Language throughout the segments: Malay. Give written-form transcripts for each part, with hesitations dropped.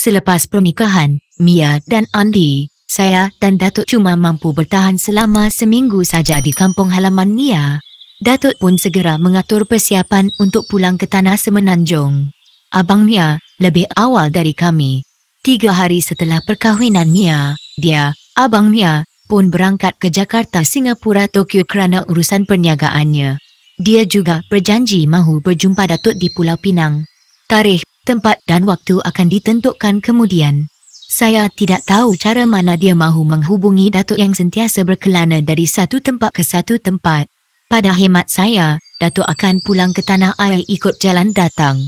Selepas pernikahan, Mia dan Andi, saya dan Datuk cuma mampu bertahan selama seminggu saja di kampung halaman Mia. Datuk pun segera mengatur persiapan untuk pulang ke tanah Semenanjung. Abang Mia lebih awal dari kami. 3 hari setelah perkahwinan Mia, Abang Mia, pun berangkat ke Jakarta, Singapura, Tokyo kerana urusan perniagaannya. Dia juga berjanji mahu berjumpa Datuk di Pulau Pinang. Tarikh, tempat dan waktu akan ditentukan kemudian. Saya tidak tahu cara mana dia mahu menghubungi Datuk yang sentiasa berkelana dari satu tempat ke satu tempat. Pada hemat saya, Datuk akan pulang ke tanah air ikut jalan datang.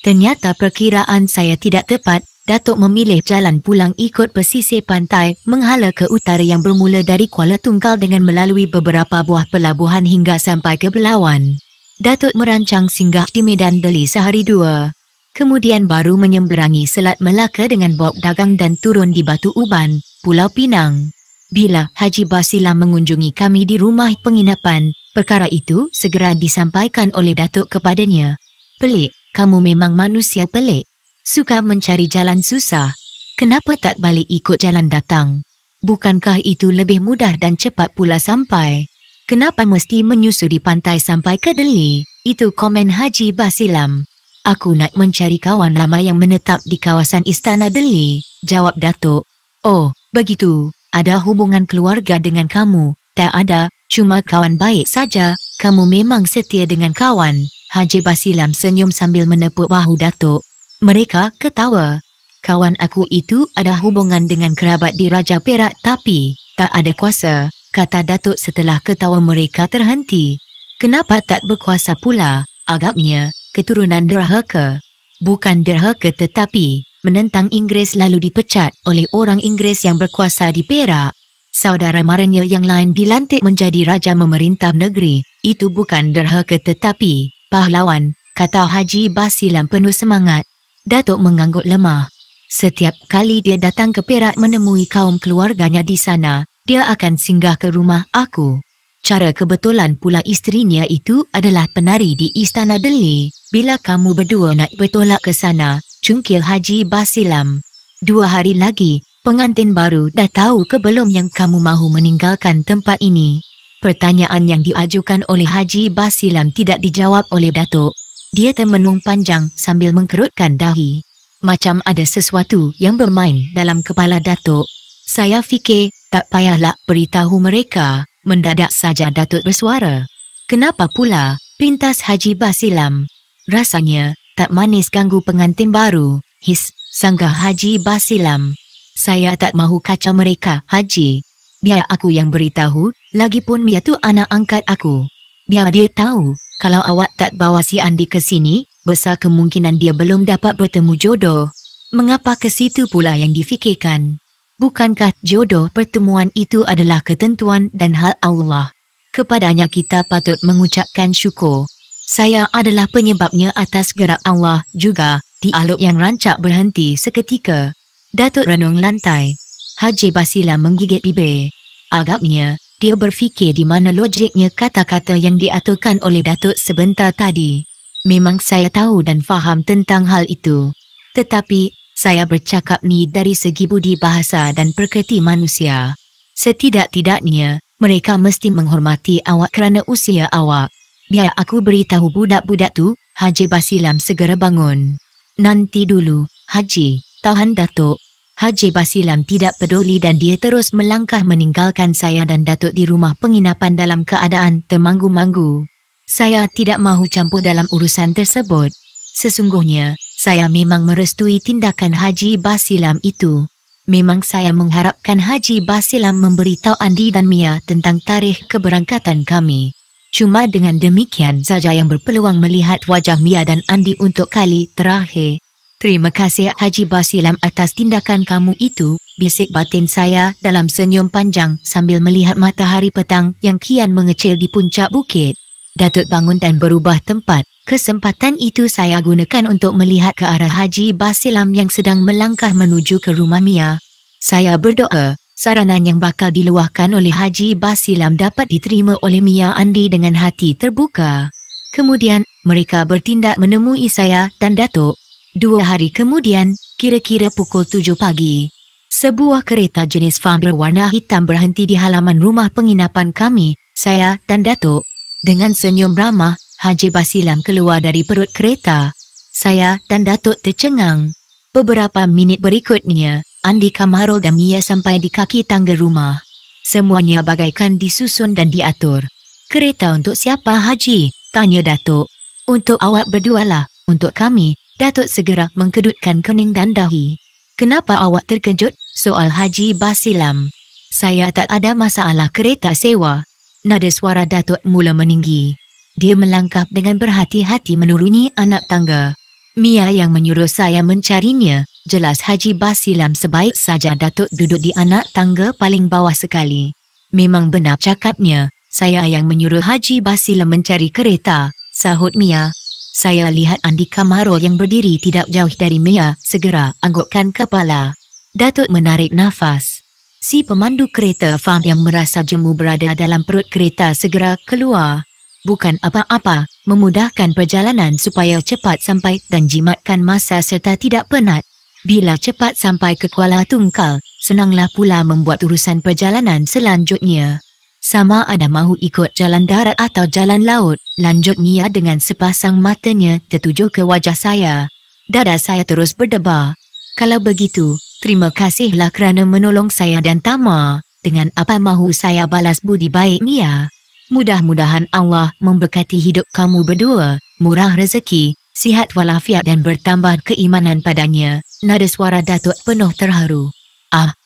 Ternyata perkiraan saya tidak tepat. Datuk memilih jalan pulang ikut pesisir pantai menghala ke utara yang bermula dari Kuala Tunggal dengan melalui beberapa buah pelabuhan hingga sampai ke Belawan. Datuk merancang singgah di Medan Deli sehari 2. Kemudian baru menyemberangi Selat Melaka dengan bawa dagang dan turun di Batu Uban, Pulau Pinang. Bila Haji Basilam mengunjungi kami di rumah penginapan, perkara itu segera disampaikan oleh Datuk kepadanya. "Pelik, kamu memang manusia pelik. Suka mencari jalan susah. Kenapa tak balik ikut jalan datang? Bukankah itu lebih mudah dan cepat pula sampai? Kenapa mesti menyusuri pantai sampai ke Deli?" Itu komen Haji Basilam. "Aku nak mencari kawan lama yang menetap di kawasan Istana Deli," jawab Datuk. "Oh, begitu. Ada hubungan keluarga dengan kamu?" "Tak ada, cuma kawan baik saja." "Kamu memang setia dengan kawan?" Haji Basilam senyum sambil menepuk bahu Datuk. Mereka ketawa. "Kawan aku itu ada hubungan dengan kerabat di Raja Perak tapi tak ada kuasa," kata Datuk setelah ketawa mereka terhenti. "Kenapa tak berkuasa pula?" "Agaknya keturunan derhaka." "Bukan derhaka tetapi menentang Inggeris lalu dipecat oleh orang Inggeris yang berkuasa di Perak. Saudara maranya yang lain dilantik menjadi raja memerintah negeri. Itu bukan derhaka tetapi pahlawan," kata Haji Basilam penuh semangat. Datuk mengangguk lemah. Setiap kali dia datang ke Perak menemui kaum keluarganya di sana, dia akan singgah ke rumah aku. Cara kebetulan pula isterinya itu adalah penari di Istana Deli. "Bila kamu berdua nak bertolak ke sana?" cungkil Haji Basilam. 2 hari lagi, pengantin baru dah tahu ke belum yang kamu mahu meninggalkan tempat ini?" Pertanyaan yang diajukan oleh Haji Basilam tidak dijawab oleh Datuk. Dia termenung panjang sambil mengkerutkan dahi. Macam ada sesuatu yang bermain dalam kepala Datuk. "Saya fikir, tak payahlah beritahu mereka." Mendadak saja Datuk bersuara. "Kenapa pula?" pintas Haji Basilam. "Rasanya tak manis ganggu pengantin baru." "His," sanggah Haji Basilam. "Saya tak mahu kacau mereka, Haji. Biar aku yang beritahu, lagipun Mia tu anak angkat aku. Biar dia tahu. Kalau awak tak bawa si Andi ke sini, besar kemungkinan dia belum dapat bertemu jodoh." "Mengapa ke situ pula yang difikirkan? Bukankah jodoh pertemuan itu adalah ketentuan dan hal Allah? Kepadanya kita patut mengucapkan syukur. Saya adalah penyebabnya atas gerak Allah juga." Dialog yang rancak berhenti seketika. Datuk renung lantai. Haji Basilam menggigit bibir. Agaknya dia berfikir di mana logiknya kata-kata yang diaturkan oleh Datuk sebentar tadi. "Memang saya tahu dan faham tentang hal itu. Tetapi, saya bercakap ni dari segi budi bahasa dan perkerti manusia. Setidak-tidaknya, mereka mesti menghormati awak kerana usia awak." "Biar aku beritahu budak-budak tu." Haji Basilam segera bangun. "Nanti dulu, Haji." "Tahan Datuk." Haji Basilam tidak peduli dan dia terus melangkah meninggalkan saya dan Datuk di rumah penginapan dalam keadaan termanggu-manggu. Saya tidak mahu campur dalam urusan tersebut. Sesungguhnya, saya memang merestui tindakan Haji Basilam itu. Memang saya mengharapkan Haji Basilam memberitahu Andi dan Mia tentang tarikh keberangkatan kami. Cuma dengan demikian saja yang berpeluang melihat wajah Mia dan Andi untuk kali terakhir. "Terima kasih Haji Basilam atas tindakan kamu itu," bisik batin saya dalam senyum panjang sambil melihat matahari petang yang kian mengecil di puncak bukit. Datuk bangun dan berubah tempat. Kesempatan itu saya gunakan untuk melihat ke arah Haji Basilam yang sedang melangkah menuju ke rumah Mia. Saya berdoa, saranan yang bakal diluahkan oleh Haji Basilam dapat diterima oleh Mia Andi dengan hati terbuka. Kemudian, mereka bertindak menemui saya dan Datuk. 2 hari kemudian, Kira-kira pukul 7 pagi, sebuah kereta jenis van berwarna hitam berhenti di halaman rumah penginapan kami. Saya dan Datuk, dengan senyum ramah, Haji Basilam keluar dari perut kereta. Saya dan Datuk tercengang. Beberapa minit berikutnya, Andi Kamarul dan Mia sampai di kaki tangga rumah. Semuanya bagaikan disusun dan diatur. "Kereta untuk siapa, Haji?" tanya Datuk. "Untuk awak berdua lah, untuk kami." Datuk segera mengkedutkan kening dan dahi. "Kenapa awak terkejut?" soal Haji Basilam. "Saya tak ada masalah kereta sewa." Nada suara Datuk mula meninggi. Dia melangkah dengan berhati-hati menuruni anak tangga. "Mia yang menyuruh saya mencarinya." Jelas Haji Basilam sebaik saja Datuk duduk di anak tangga paling bawah sekali. "Memang benar cakapnya, saya yang menyuruh Haji Basilam mencari kereta," sahut Mia. Saya lihat Andi Kamarul yang berdiri tidak jauh dari Mia segera anggukkan kepala. Datuk menarik nafas. Si pemandu kereta van yang merasa jemu berada dalam perut kereta segera keluar. "Bukan apa-apa, memudahkan perjalanan supaya cepat sampai dan jimatkan masa serta tidak penat. Bila cepat sampai ke Kuala Tungkal, senanglah pula membuat urusan perjalanan selanjutnya. Sama ada mahu ikut jalan darat atau jalan laut," lanjut Mia dengan sepasang matanya tertuju ke wajah saya. Dada saya terus berdebar. "Kalau begitu, terima kasihlah kerana menolong saya dan Tama." "Dengan apa mahu saya balas budi baik, Mia? Mudah-mudahan Allah memberkati hidup kamu berdua, murah rezeki, sihat walafiat dan bertambah keimanan padanya." Nada suara Datuk penuh terharu.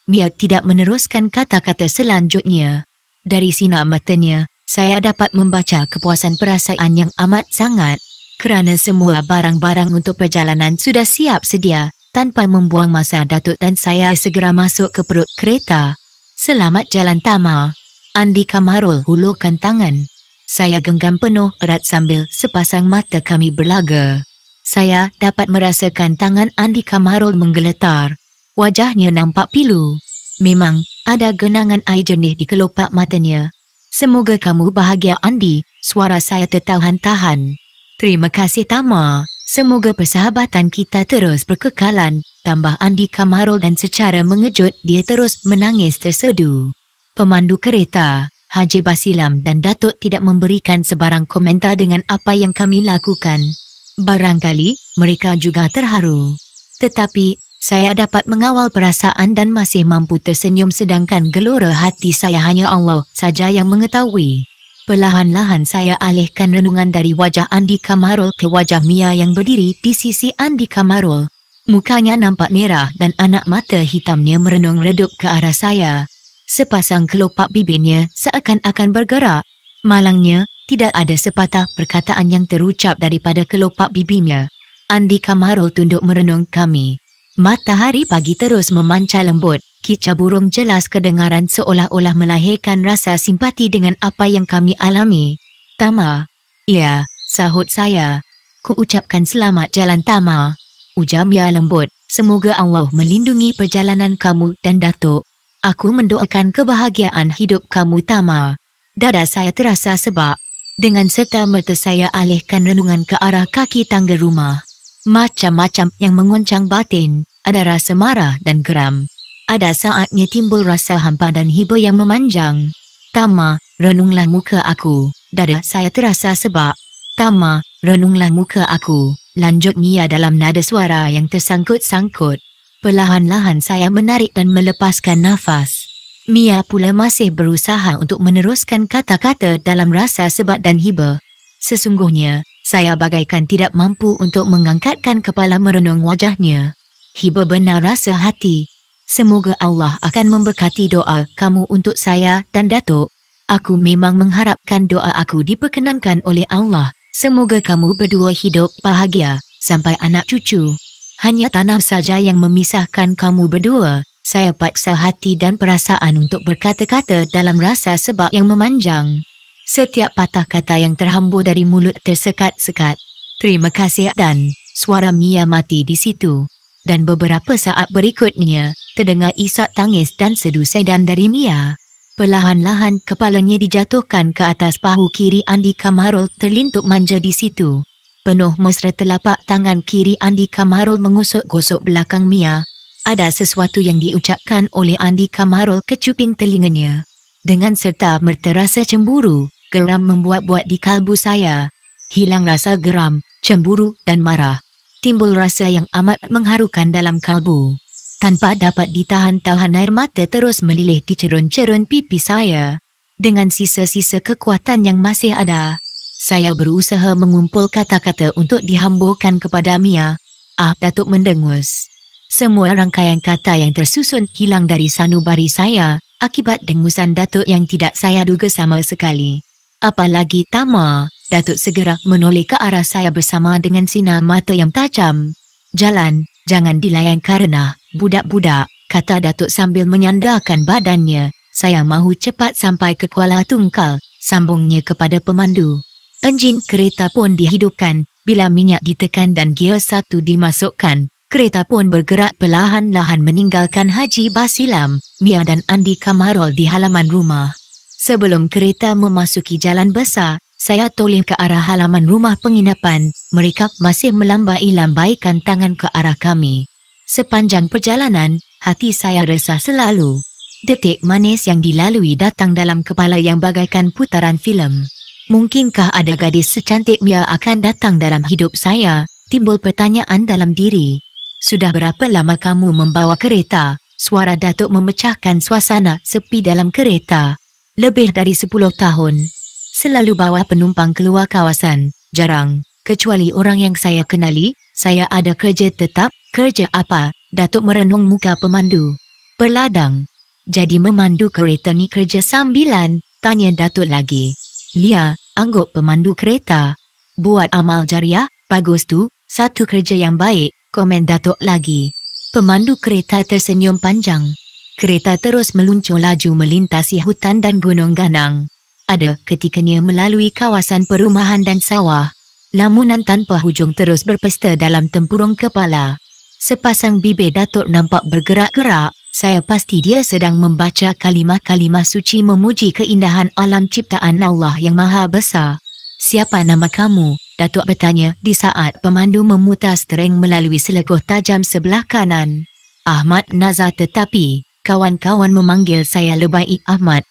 Mia tidak meneruskan kata-kata selanjutnya. Dari sinar matanya, saya dapat membaca kepuasan perasaan yang amat sangat. Kerana semua barang-barang untuk perjalanan sudah siap sedia, tanpa membuang masa Datuk dan saya segera masuk ke perut kereta. "Selamat jalan, Tama." Andi Kamarul hulurkan tangan. Saya genggam penuh erat sambil sepasang mata kami berlaga. Saya dapat merasakan tangan Andi Kamarul menggeletar. Wajahnya nampak pilu. Memang ada genangan air jernih di kelopak matanya. "Semoga kamu bahagia, Andi." Suara saya tertahan-tahan. "Terima kasih, Tama. Semoga persahabatan kita terus berkekalan," tambah Andi Kamarul dan secara mengejut dia terus menangis tersedu. Pemandu kereta, Haji Basilam dan Datuk tidak memberikan sebarang komentar dengan apa yang kami lakukan. Barangkali mereka juga terharu. Tetapi saya dapat mengawal perasaan dan masih mampu tersenyum sedangkan gelora hati saya hanya Allah saja yang mengetahui. Perlahan-lahan saya alihkan renungan dari wajah Andi Kamarul ke wajah Mia yang berdiri di sisi Andi Kamarul. Mukanya nampak merah dan anak mata hitamnya merenung redup ke arah saya. Sepasang kelopak bibirnya seakan-akan bergerak. Malangnya, tidak ada sepatah perkataan yang terucap daripada kelopak bibirnya. Andi Kamarul tunduk merenung kami. Matahari pagi terus memancar lembut. Kicau burung jelas kedengaran seolah-olah melahirkan rasa simpati dengan apa yang kami alami. "Tama." "Ya," sahut saya. "Ku ucapkan selamat jalan, Tama." Ujar Mia lembut. "Semoga Allah melindungi perjalanan kamu dan Datuk. Aku mendoakan kebahagiaan hidup kamu, Tama." Dada saya terasa sebab. Dengan serta-merta saya alihkan renungan ke arah kaki tangga rumah. Macam-macam yang mengoncang batin. Ada rasa marah dan geram. Ada saatnya timbul rasa hampa dan hibur yang memanjang. "Tama, renunglah muka aku." Dada saya terasa sebab. "Tama, renunglah muka aku," lanjut Mia dalam nada suara yang tersangkut-sangkut. Perlahan-lahan saya menarik dan melepaskan nafas. Mia pula masih berusaha untuk meneruskan kata-kata dalam rasa sebat dan hibur. Sesungguhnya, saya bagaikan tidak mampu untuk mengangkatkan kepala merenung wajahnya. Hibur benar rasa hati. "Semoga Allah akan memberkati doa kamu untuk saya dan Datuk. Aku memang mengharapkan doa aku diperkenankan oleh Allah. Semoga kamu berdua hidup bahagia sampai anak cucu. Hanya tanah saja yang memisahkan kamu berdua." Saya paksa hati dan perasaan untuk berkata-kata dalam rasa sebab yang memanjang. Setiap patah kata yang terhambur dari mulut tersekat-sekat. "Terima kasih," dan suara Mia mati di situ. Dan beberapa saat berikutnya, terdengar isak tangis dan sedu sedan dari Mia. Perlahan-lahan kepalanya dijatuhkan ke atas bahu kiri Andi Kamarul terlintuk manja di situ. Penuh mesra telapak tangan kiri Andi Kamarul mengusuk-gosok belakang Mia. Ada sesuatu yang diucapkan oleh Andi Kamarul ke cuping telinganya. Dengan serta merta rasa cemburu, geram membuat-buat di kalbu saya. Hilang rasa geram, cemburu dan marah. Timbul rasa yang amat mengharukan dalam kalbu. Tanpa dapat ditahan-tahan air mata terus melilih di cerun-cerun pipi saya. Dengan sisa-sisa kekuatan yang masih ada, saya berusaha mengumpul kata-kata untuk dihamburkan kepada Mia. Datuk mendengus. Semua rangkaian kata yang tersusun hilang dari sanubari saya akibat dengusan Datuk yang tidak saya duga sama sekali. Apalagi Tama, Datuk segera menoleh ke arah saya bersama dengan sinar mata yang tajam. Jalan, jangan dilayan karena budak-budak, kata Datuk sambil menyandarkan badannya. Saya mahu cepat sampai ke Kuala Tungkal, sambungnya kepada pemandu. Enjin kereta pun dihidupkan, bila minyak ditekan dan gear 1 dimasukkan. Kereta pun bergerak perlahan-lahan meninggalkan Haji Basilam, Mia dan Andi Kamarul di halaman rumah. Sebelum kereta memasuki jalan besar, saya toleh ke arah halaman rumah penginapan. Mereka masih melambai-lambaikan tangan ke arah kami. Sepanjang perjalanan, hati saya resah selalu. Detik manis yang dilalui datang dalam kepala yang bagaikan putaran filem. Mungkinkah ada gadis secantik Mia akan datang dalam hidup saya? Timbul pertanyaan dalam diri. Sudah berapa lama kamu membawa kereta? Suara Datuk memecahkan suasana sepi dalam kereta. Lebih dari 10 tahun. Selalu bawa penumpang keluar kawasan. Jarang. Kecuali orang yang saya kenali. Saya ada kerja tetap. Kerja apa? Datuk merenung muka pemandu. Berladang. Jadi memandu kereta ni kerja sambilan? Tanya Datuk lagi. Lia, anggap pemandu kereta. Buat amal jariah, bagus tu, satu kerja yang baik, komen Datuk lagi. Pemandu kereta tersenyum panjang. Kereta terus meluncur laju melintasi hutan dan gunung ganang. Ada ketikanya melalui kawasan perumahan dan sawah. Lamunan tanpa hujung terus berpesta dalam tempurung kepala. Sepasang bibir Datuk nampak bergerak-gerak. Saya pasti dia sedang membaca kalimah-kalimah suci memuji keindahan alam ciptaan Allah yang Maha Besar. Siapa nama kamu? Datuk bertanya di saat pemandu memutar stering melalui selegoh tajam sebelah kanan. Ahmad Nazar, tetapi kawan-kawan memanggil saya lebay Ahmad.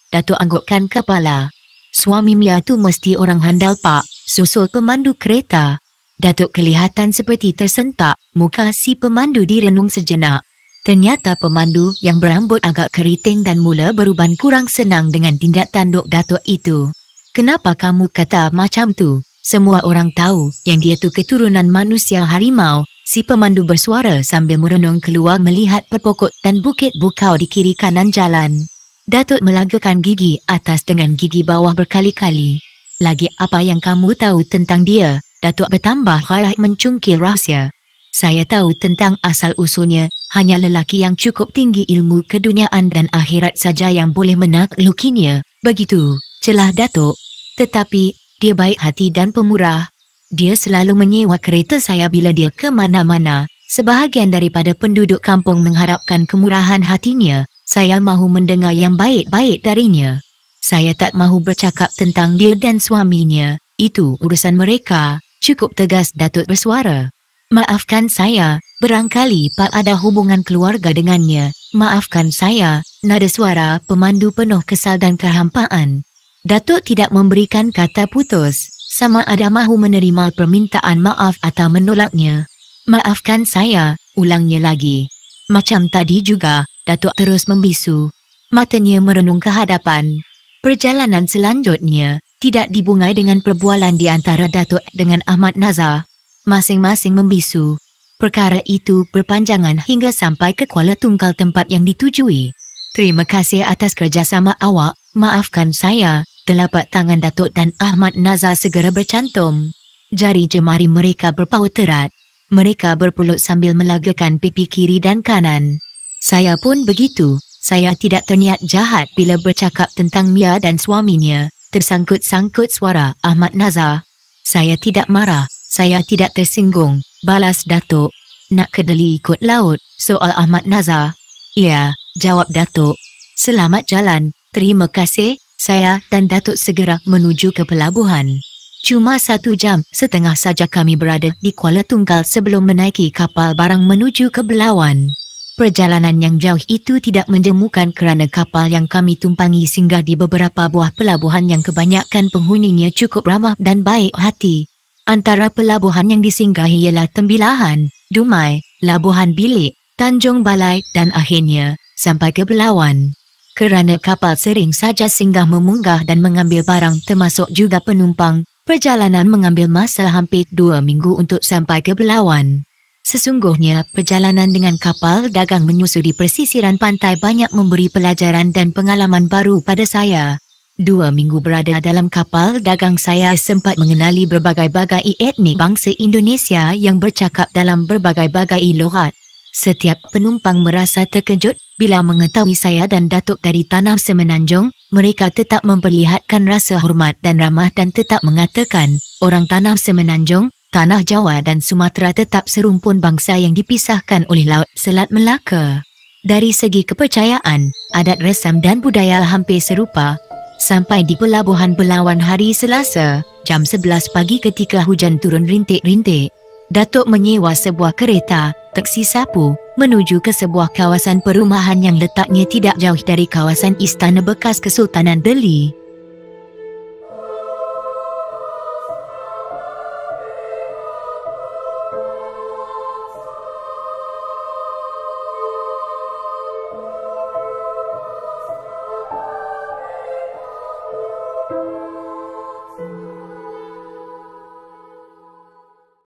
Datuk anggukkan kepala. Suami Mia tu mesti orang handal pak, susul pemandu kereta. Datuk kelihatan seperti tersentak, muka si pemandu direnung sejenak. Ternyata pemandu yang berambut agak keriting dan mula beruban kurang senang dengan tindak tanduk Datuk itu. Kenapa kamu kata macam tu? Semua orang tahu yang dia tu keturunan manusia harimau. Si pemandu bersuara sambil merenung keluar melihat pepokok dan bukit bukau di kiri kanan jalan. Datuk melagakan gigi atas dengan gigi bawah berkali-kali. Lagi apa yang kamu tahu tentang dia? Datuk bertambah harap mencungkil rahsia. Saya tahu tentang asal-usulnya, hanya lelaki yang cukup tinggi ilmu keduniaan dan akhirat saja yang boleh menaklukinya. Begitu, celah Datuk. Tetapi, dia baik hati dan pemurah. Dia selalu menyewa kereta saya bila dia ke mana-mana. Sebahagian daripada penduduk kampung mengharapkan kemurahan hatinya. Saya mahu mendengar yang baik-baik darinya. Saya tak mahu bercakap tentang dia dan suaminya. Itu urusan mereka. Cukup tegas Datuk bersuara. Maafkan saya, barangkali Pak ada hubungan keluarga dengannya. Maafkan saya, nada suara pemandu penuh kesal dan kehampaan. Datuk tidak memberikan kata putus, sama ada mahu menerima permintaan maaf atau menolaknya. Maafkan saya, ulangnya lagi. Macam tadi juga, Datuk terus membisu. Matanya merenung ke hadapan. Perjalanan selanjutnya tidak dibungai dengan perbualan di antara Datuk dengan Ahmad Nazar. Masing-masing membisu. Perkara itu berpanjangan hingga sampai ke Kuala Tungkal tempat yang ditujui. Terima kasih atas kerjasama awak. Maafkan saya. Telapak tangan Datuk dan Ahmad Nazar segera bercantum. Jari jemari mereka berpaut erat. Mereka berpeluh sambil melagakan pipi kiri dan kanan. Saya pun begitu. Saya tidak terniat jahat bila bercakap tentang Mia dan suaminya. Tersangkut-sangkut suara Ahmad Nazar. Saya tidak marah. Saya tidak tersinggung, balas Datuk. Nak kedeli ikut laut, soal Ahmad Nazar. Ya, jawab Datuk. Selamat jalan, terima kasih. Saya dan Datuk segera menuju ke pelabuhan. Cuma 1 jam setengah saja kami berada di Kuala Tunggal sebelum menaiki kapal barang menuju ke Belawan. Perjalanan yang jauh itu tidak menjemukan kerana kapal yang kami tumpangi singgah di beberapa buah pelabuhan yang kebanyakan penghuninya cukup ramah dan baik hati. Antara pelabuhan yang disinggahi ialah Tembilahan, Dumai, Labuhan Bilik, Tanjung Balai dan akhirnya sampai ke Belawan. Kerana kapal sering saja singgah memunggah dan mengambil barang termasuk juga penumpang, perjalanan mengambil masa hampir 2 minggu untuk sampai ke Belawan. Sesungguhnya, perjalanan dengan kapal dagang menyusuri pesisiran pantai banyak memberi pelajaran dan pengalaman baru pada saya. 2 minggu berada dalam kapal dagang saya sempat mengenali berbagai-bagai etnik bangsa Indonesia yang bercakap dalam berbagai-bagai loghat. Setiap penumpang merasa terkejut bila mengetahui saya dan Datuk dari Tanah Semenanjung. Mereka tetap memperlihatkan rasa hormat dan ramah dan tetap mengatakan, orang Tanah Semenanjung, Tanah Jawa dan Sumatera tetap serumpun bangsa yang dipisahkan oleh Laut Selat Melaka. Dari segi kepercayaan, adat resam dan budaya hampir serupa. Sampai di Pelabuhan Belawan hari Selasa, jam 11 pagi ketika hujan turun rintik-rintik, Datuk menyewa sebuah kereta, taksi sapu, menuju ke sebuah kawasan perumahan yang letaknya tidak jauh dari kawasan Istana Bekas Kesultanan Delhi.